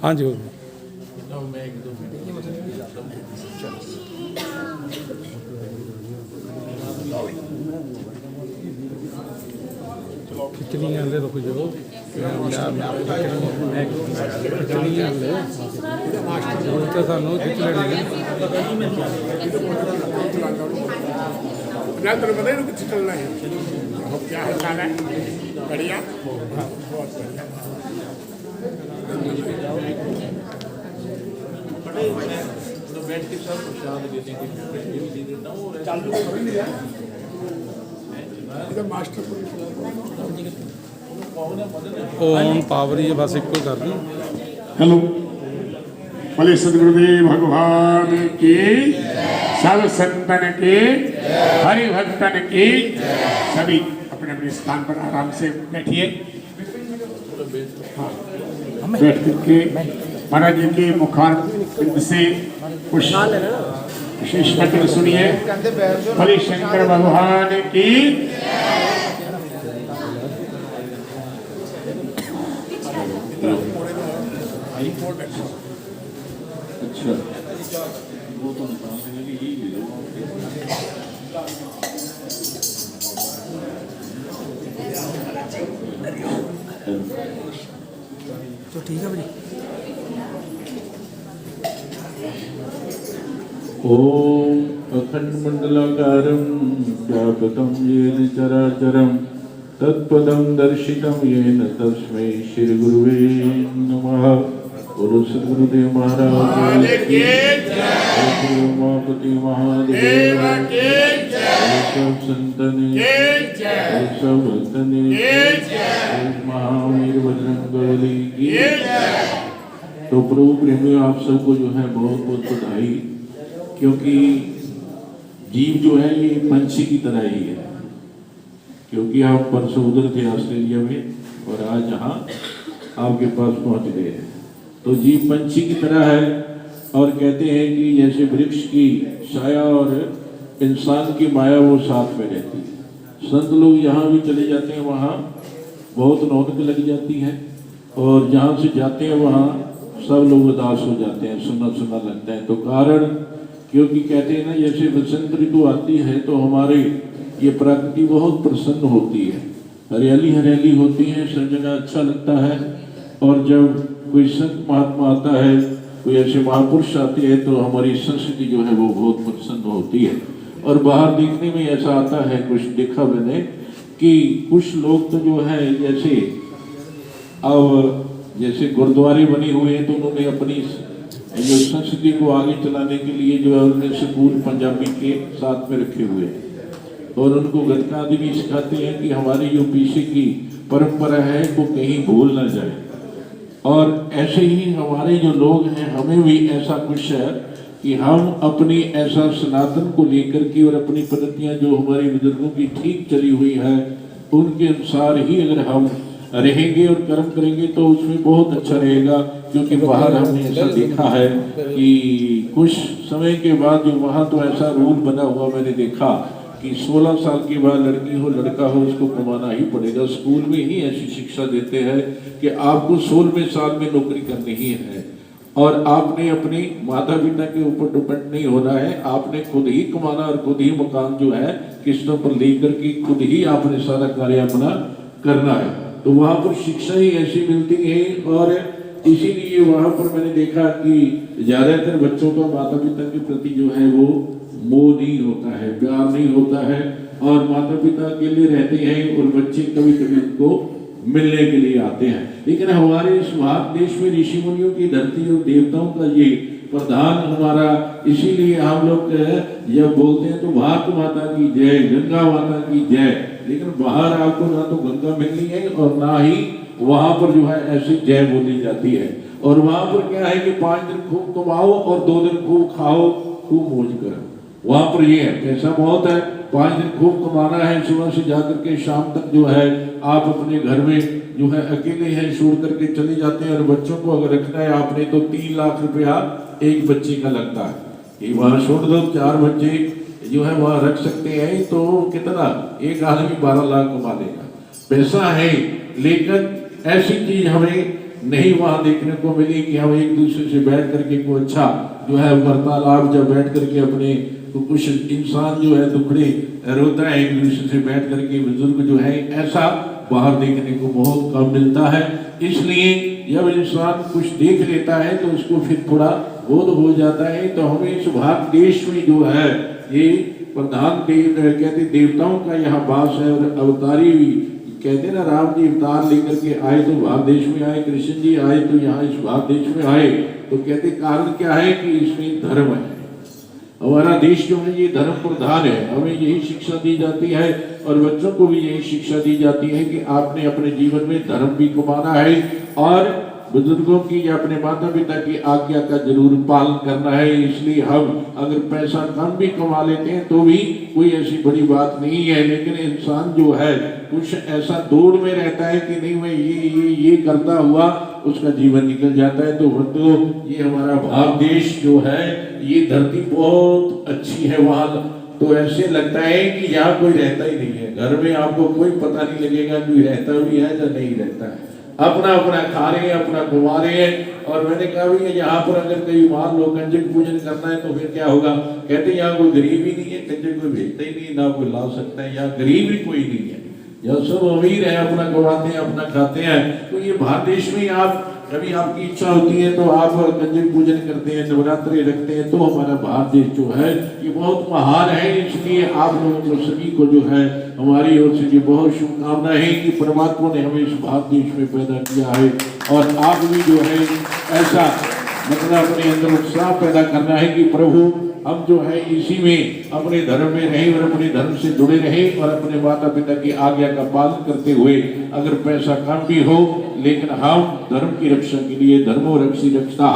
हाँ जी खिचड़ी आंदे रुक जाओ खिचड़ी आंदे तो सानू खिच लेनी तेरे पता ही कुछ चलना है। क्या हाल है? बढ़िया। हाँ बहुत बढ़िया। बैठ के सब प्रसाद देते हैं चालू कर लिया इधर मास्टर ओम पावर ये बस एक कर दी। हेलो बोले सदगुरुदेव भगवान की सब संतन के हरि भक्तन की सभी अपने अपने स्थान पर आराम से बैठिए। हाँ बैठ करके महाराज जी के मुखारबिंद से कुछ विशेष वचन सुनिए। बोले शंकर भगवान की अच्छा वो तो ठीक है भाई। ओम अखंड मंडलाकारं व्यापकं येन चराचरं तत्पदं दर्शितं येन तस्मै श्री गुरुवे नमः। और सद्गुरुदेव महाराज की जय, उमापति महादेव की जय, सब संतन की जय, सब भक्तन की जय, महावीर बजरंगबली की जय। तो प्रभु प्रेमियों आप सबको जो है बहुत बहुत बधाई, क्योंकि जीव जो है ये पंछी की तरह ही है। क्योंकि आप परसों उधर थे ऑस्ट्रेलिया में और आज यहाँ आपके पास पहुँच गए हैं। तो जीव पंछी की तरह है और कहते हैं कि जैसे वृक्ष की छाया और इंसान की माया वो साथ में रहती है। संत लोग यहाँ भी चले जाते हैं, वहाँ बहुत रौनक लग जाती है और जहाँ से जाते हैं वहाँ सब लोग उदास हो जाते हैं, सुना सुना लगता है। तो कारण क्योंकि कहते हैं ना जैसे बसंत ऋतु आती है तो हमारे ये प्रकृति बहुत प्रसन्न होती है, हरियाली हरियाली होती है, सब जगह अच्छा लगता है। और जब कोई संत महात्मा आता है, कोई ऐसे महापुरुष आते हैं तो हमारी संस्कृति जो है वो बहुत प्रसन्न होती है। और बाहर देखने में ऐसा आता है, कुछ देखा मैंने कि कुछ लोग तो जो है जैसे अब जैसे गुरुद्वारे बने हुए हैं तो उन्होंने अपनी जो संस्कृति को आगे चलाने के लिए जो है उन्होंने स्कूल पंजाबी के साथ में रखे हुए हैं और उनको गतका आदि भी सिखाते हैं कि हमारी जो पीछे की परंपरा है वो कहीं भूल ना जाए। और ऐसे ही हमारे जो लोग हैं हमें भी ऐसा कुछ है कि हम अपनी ऐसा सनातन को लेकर के और अपनी पद्धतियाँ जो हमारे बुजुर्गों की ठीक चली हुई है उनके अनुसार ही अगर हम रहेंगे और कर्म करेंगे तो उसमें बहुत अच्छा रहेगा। क्योंकि बाहर हमने ऐसा देखा है कि कुछ समय के बाद जो वहाँ तो ऐसा रूल बना हुआ मैंने देखा कि 16 साल के बाद लड़की हो लड़का हो उसको कमाना ही पड़ेगा। स्कूल में ही ऐसी शिक्षा देते हैं कि आपको 16वें साल में नौकरी करनी ही है और आपने अपने माता पिता के ऊपर डिपेंड नहीं होना है, आपने खुद ही कमाना और खुद ही मकान जो है किस्तों पर लेकर के खुद ही आपने सारा कार्य अपना करना है। तो वहाँ पर शिक्षा ही ऐसी मिलती है और इसीलिए वहाँ पर मैंने देखा कि ज़्यादातर बच्चों का माता पिता के प्रति जो है वो मोह नहीं होता है, प्यार नहीं होता है और माता पिता अकेले रहते हैं और बच्चे कभी कभी उनको मिलने के लिए आते हैं। लेकिन हमारे इस भारत देश में ऋषि मुनियों की धरती और देवताओं का ये प्रधान हमारा, इसीलिए हम लोग जब बोलते हैं तो भारत माता की जय, गंगा माता की जय। लेकिन बाहर आपको ना तो गंगा मिलनी है और ना ही वहाँ पर जो है ऐसी जय बोली जाती है। और वहाँ पर क्या है कि 5 दिन खूब कमाओ और 2 दिन खूब खाओ, खूब मौज करो। वहाँ पर ये है, पैसा बहुत है, 5 दिन खूब कमाना है, सुबह से जाकर के शाम तक जो है आप अपने घर में जो है अकेले हैं छोड़ करके चले जाते हैं। और बच्चों को अगर रखना है आपने तो 3 लाख रुपया एक बच्चे का लगता है। ये वहाँ छोड़ दो 4 बच्चे जो है वहाँ रख सकते हैं तो कितना एक आदमी 12 लाख कमा लेगा। पैसा है, लेकिन ऐसी चीज हमें नहीं वहाँ देखने को मिली कि हम एक दूसरे से बैठ करके कोई अच्छा जो है वार्तालाप, जब बैठ करके अपने तो कुछ इंसान जो है दुखड़े रोता है एक दूसरे से बैठ करके, बुजुर्ग जो है, ऐसा बाहर देखने को बहुत कम मिलता है। इसलिए जब इंसान कुछ देख लेता है तो उसको फिर थोड़ा बोध हो जाता है। तो हमें इस भारत देश में जो है ये प्रधान कहते देवताओं का यहाँ वास है, और अवतारी भी कहते ना, राम जी अवतार लेकर के आए तो भारत देश में आए, कृष्ण जी आए तो यहाँ इस भारत देश में आए। तो कहते कारण क्या है कि इसमें धर्म है। हमारा देश जो है ये धर्म प्रधान है। हमें यही शिक्षा दी जाती है और बच्चों को भी यही शिक्षा दी जाती है कि आपने अपने जीवन में धर्म भी कमाना है और बुजुर्गों की या अपने माता पिता की आज्ञा का जरूर पालन करना है। इसलिए हम अगर पैसा कम भी कमा लेते हैं तो भी कोई ऐसी बड़ी बात नहीं है, लेकिन इंसान जो है कुछ ऐसा दौड़ में रहता है कि नहीं मैं ये करता हुआ उसका जीवन निकल जाता है। तो बंधुओं, ये हमारा भारत देश जो है ये धरती बहुत अच्छी है। वहाँ तो ऐसे लगता है कि यहाँ कोई रहता ही नहीं है। घर में आपको कोई पता नहीं लगेगा कोई रहता भी है या नहीं रहता है। अपना अपना खा रहे हैं, अपना घुमा रहे हैं। और मैंने कहा भी यहाँ पर अगर कहीं मान लो कंजक पूजन करना है तो फिर क्या होगा? कहते हैं यहाँ कोई गरीब ही नहीं है, कंजक कोई भेजता ही नहीं, ना कोई ला सकता है, यहाँ गरीब ही कोई नहीं है, यहाँ सब अमीर है, अपना कमाते हैं, अपना खाते हैं। तो ये भारत देश में आप कभी आपकी इच्छा होती है तो आप कंजक पूजन करते हैं, नवरात्रि रखते हैं। तो हमारा भारत देश जो है ये बहुत महान है। इसलिए आप लोगों को सभी को जो है हमारी ओर से बहुत शुभकामनाएं हैं कि परमात्मा ने हमें इस भारत देश में पैदा किया है और आप भी जो है ऐसा मतलब अपने अंदर उत्साह पैदा करना है कि प्रभु हम जो है इसी में अपने धर्म में रहें और अपने धर्म से जुड़े रहें और अपने माता पिता की आज्ञा का पालन करते हुए अगर पैसा कम भी हो लेकिन हम धर्म की रक्षा के लिए धर्मो रक्षी रक्षता,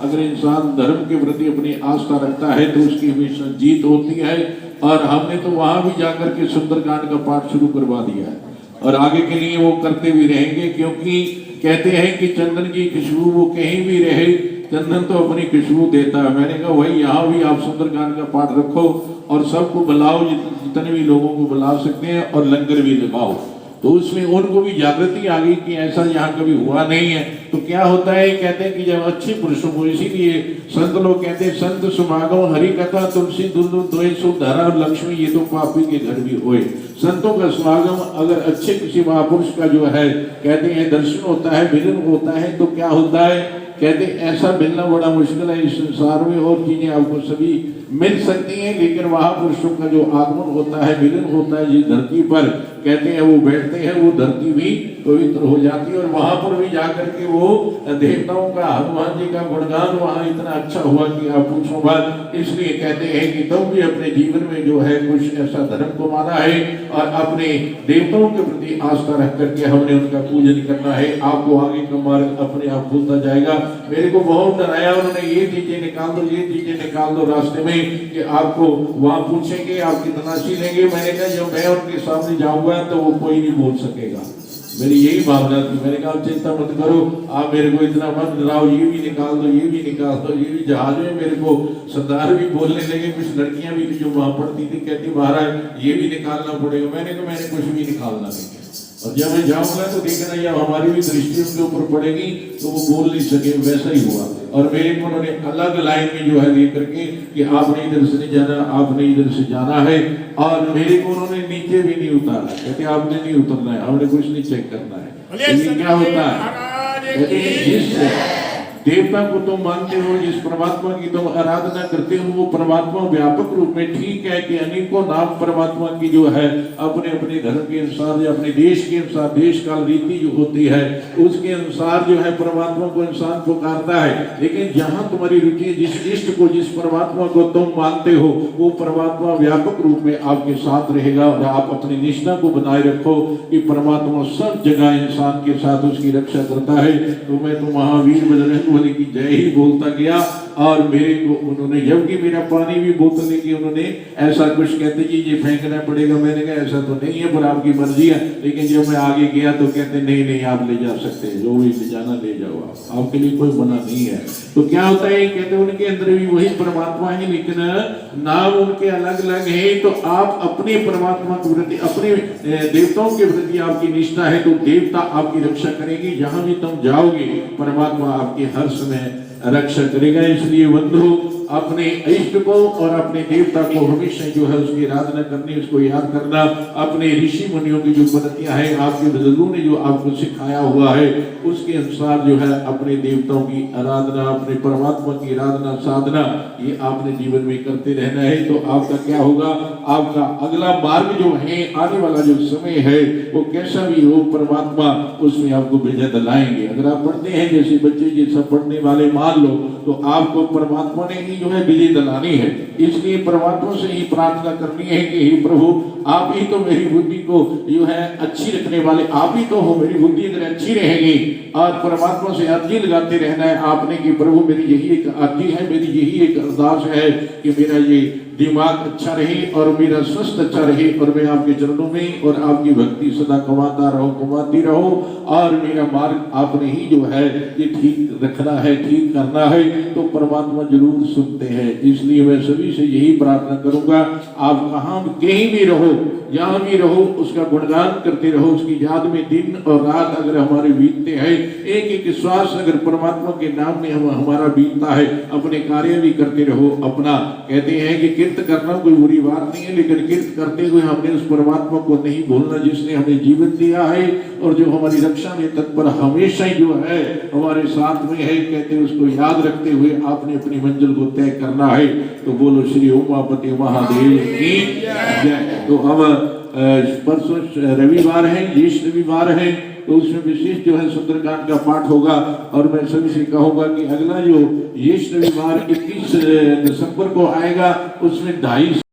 अगर इंसान धर्म के प्रति अपनी आस्था रखता है तो उसकी हमेशा जीत होती है। और हमने तो वहां भी जाकर के सुंदरकांड का पाठ शुरू करवा दिया है और आगे के लिए वो करते भी रहेंगे, क्योंकि कहते हैं कि चंदन की खुशबू वो कहीं भी रहे, चंदन तो अपनी खुशबू देता है। मैंने कहा वही यहाँ भी आप सुंदरकांड का पाठ रखो और सबको बुलाओ, जितने भी लोगों को बुला सकते हैं, और लंगर भी लगाओ। तो उसमें उनको भी जागृति आ गई कि ऐसा यहाँ कभी हुआ नहीं है। तो क्या होता है, कहते हैं कि जब अच्छे पुरुषों को, इसीलिए संत लोग कहते हैं संत समागम हरि कथा तुलसी दुर्दुद्वय सुधरा और लक्ष्मी ये तो पापी के घर भी होए। संतों का समागम अगर अच्छे किसी महापुरुष का जो है कहते हैं दर्शन होता है, मिलन होता है, तो क्या होता है, कहते ऐसा मिलना बड़ा मुश्किल है इस संसार में। और चीजें आपको सभी मिल सकती हैं, लेकिन महापुरुषों का जो आगमन होता है, मिलन होता है जिस धरती पर, कहते हैं वो बैठते हैं, वो धरती भी पवित्र हो जाती है। और वहां पर भी जाकर के वो देवताओं का, हनुमान जी का गुणगान वहां इतना अच्छा हुआ कि आप पूछो बात। इसलिए कहते हैं कि तुम भी अपने जीवन में जो है कुछ ऐसा धर्म को माना है और अपने देवताओं के प्रति आस्था रख करके हमने उनका पूजन करना है। आपको आगे का मार्ग अपने आप खुलता जाएगा। मेरे को बहुत डराया उन्होंने, ये चीजें निकाल दो, ये चीजें निकाल दो रास्ते में, कि आपको वहां पूछेंगे, आपकी तलाशी लेंगे। मैंने कहा जब मैं उनके सामने जाऊंगा तो वो कोई नहीं बोल सकेगा। मेरी यही भावना थी। मैंने कहा चिंता मत करो, आप मेरे को इतना मत डराओ, ये भी निकाल दो, ये भी निकाल दो, ये भी। जहाज में मेरे को सरदार भी बोलने लगे, कुछ लड़कियां भी जो वहां पढ़ती थी कहती महाराज ये भी निकालना पड़ेगा। मैंने कहा मैंने कुछ भी निकालना नहीं। और जब मैं जाऊंगा तो देखना या हमारी भी दृष्टि उनके ऊपर पड़ेगी तो वो बोल नहीं सके। वैसा ही हुआ। और मेरे को उन्होंने अलग लाइन में जो है लेकर के कि आपने इधर से नहीं जाना, आपने इधर से जाना है। और मेरे को उन्होंने नीचे भी नहीं उतारा, कहते आपने नहीं उतरना है, हमने कुछ नहीं चेक करना है। ये क्या होता है, जिस देवता को तुम मानते हो, जिस परमात्मा की तुम आराधना करते हो, वो परमात्मा व्यापक रूप में, ठीक है कि अनेकों नाम परमात्मा की जो है अपने अपने धर्म के अनुसार या अपने देश के अनुसार, देश काल रीति जो होती है उसके अनुसार जो है परमात्मा को इंसान पुकारता है। लेकिन जहाँ तुम्हारी रुचि, जिस इष्ट को, जिस परमात्मा को तुम मानते हो, वो परमात्मा व्यापक रूप में आपके साथ रहेगा। और आप अपनी निष्ठा को बनाए रखो कि परमात्मा सब जगह इंसान के साथ उसकी रक्षा करता है। तो मैं तो महावीर बजरंग बली की जय ही बोलता गया। और मेरे को उन्होंने, जबकि मेरा पानी भी बोतल लेके उन्होंने ऐसा कुछ कहते जी ये फेंकना पड़ेगा, मैंने कहा ऐसा तो नहीं है पर आपकी मर्जी है। लेकिन जब मैं आगे गया तो कहते नहीं नहीं आप ले जा सकते हैं, जो भी ले जाना ले जाओ, आपके लिए कोई मना नहीं है। तो क्या होता है, कहते उनके अंदर भी वही परमात्मा है लेकिन नाम उनके अलग अलग है। तो आप अपने परमात्मा के प्रति, अपने देवताओं के प्रति आपकी निष्ठा है तो देवता आपकी रक्षा करेंगे। जहां भी तुम जाओगे परमात्मा आपकी हर समय रक्षा करेगा। इसलिए बंधु अपने इष्ट को और अपने देवता को हमेशा जो है उसकी आराधना करनी, उसको याद करना। अपने ऋषि मुनियों की जो पद्धतियां है, आपके बुजुर्गों ने जो आपको सिखाया हुआ है उसके अनुसार जो है अपने देवताओं की आराधना, अपने परमात्मा की आराधना साधना ये आपने जीवन में करते रहना है। तो आपका क्या होगा, आपका अगला मार्ग जो है, आने वाला जो समय है वो कैसा भी हो परमात्मा उसमें आपको विजय दिलाएंगे। अगर आप पढ़ते हैं जैसे बच्चे ये सब पढ़ने वाले मान लो तो आपको परमात्मा ने ही जो है विजय दिलानी है। इसलिए परमात्मा से ही प्रार्थना करनी है कि हे प्रभु आप ही तो मेरी बुद्धि को जो है अच्छी रखने वाले, आप ही तो हो। मेरी बुद्धि अगर अच्छी रहेगी और परमात्मा से अर्जी लगाते रहना है आपने कि प्रभु मेरी यही एक अर्जी है, मेरी यही एक अरदास है कि मेरा ये दिमाग अच्छा रहे और मेरा स्वस्थ अच्छा रहे और मैं आपके चरणों में और आपकी भक्ति सदा कमाता रहूं, कमाती रहूं और मेरा मार्ग आपने ही जो है ये ठीक रखना है, ठीक करना है। तो परमात्मा जरूर सुनते हैं। इसलिए मैं सभी से यही प्रार्थना करूंगा, आप कहाँ कहीं भी रहो, जहाँ भी रहो उसका गुणगान करते रहो, उसकी याद में दिन और रात अगर हमारे बीतते हैं, एक एक श्वास अगर परमात्मा के नाम में हमारा बीतता है, अपने कार्य भी करते रहो। अपना कहते हैं कि किर्त करना कोई बुरी बात नहीं है, लेकिन किर्त करते हुए हमने उस परमात्मा को नहीं भूलना जिसने हमें जीवन दिया है और जो हमारी रक्षा में तत्पर हमेशा ही जो है हमारे साथ में है। कहते उसको याद रखते हुए आपने अपनी मंजिल को तय करना है। तो बोलो श्री उमापति महादेव की जय। तो अब परसों रविवार है, ज्येष्ठ रविवार है, तो उसमें विशेष जो है सुंदरकांड का पाठ होगा। और मैं सभी से कहूंगा कि अगला जो ज्येष्ठ रविवार 21 दिसंबर को आएगा उसमें 2.5